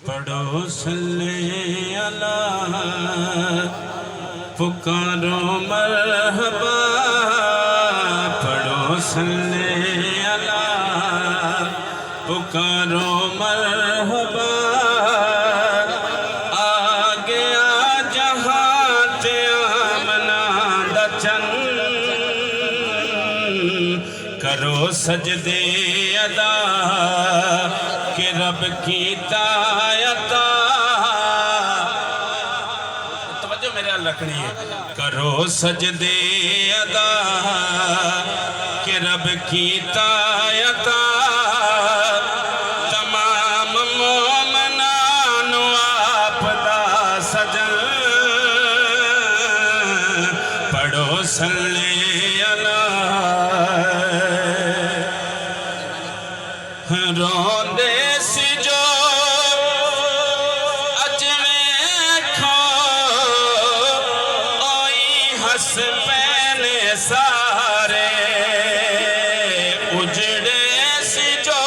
पढ़ो सल्ले अला, पुकारो मरहबा। पढ़ो सल्ले अला, पुकारो मरहबा। आ गया जहां ते आमना दा चंद, करो सजदे अदा के रब की तायता। तवज्जो मेरे हाल रखनी है। करो सजदे अदा के रब की तायता। तमाम मोमनान आपदा सजन, पढ़ो सल्ले अला। रोंदे सी जो अजमें खो, ओई हस पैने सारे। उजड़े सी जो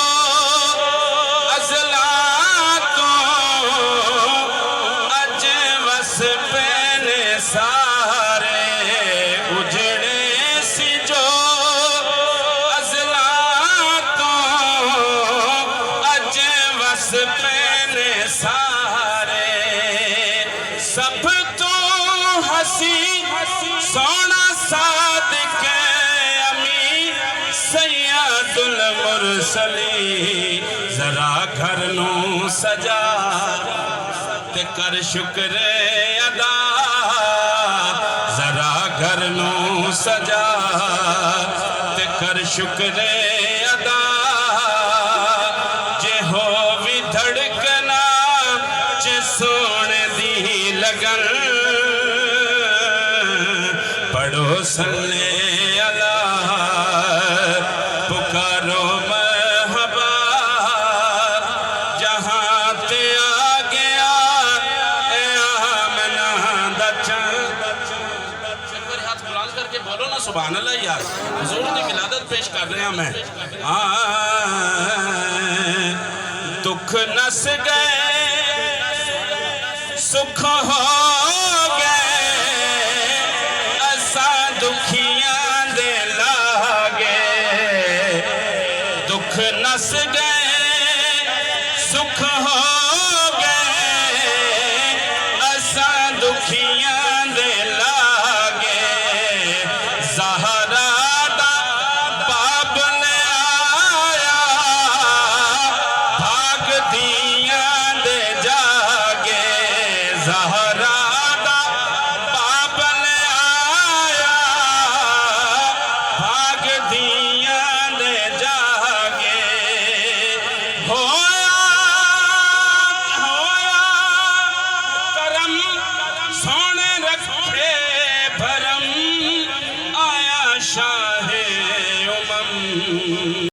अजला को, अज वस पैने सारे। उजड़े सी जो पैने सारे। सब तो हसी सोना सादिक अमी सैयदुल मुरसली। जरा घर नू सजा ते कर शुक्र अदा। जरा घर नू सजा ते कर शुक्र अदा। धड़कना च सोने दी लगन, पढ़ो सल्ले अला, पुकारो मरहबा। जहां ते आ गया ए आमना दा चंद। एक बार हाथ बुलंद करके बोलो ना सुभान अल्लाह यार। हुजूर की विलादत पेश कर रहे हैं मैं। दुख नस गए सुख हो गए, असा दुखियां दे लागे। दुख नस गए सुख हो गए, असा दुखियां दे लागे। ज़हरा दा बाबल आया, भाग दियां दे जागे। ज़हरा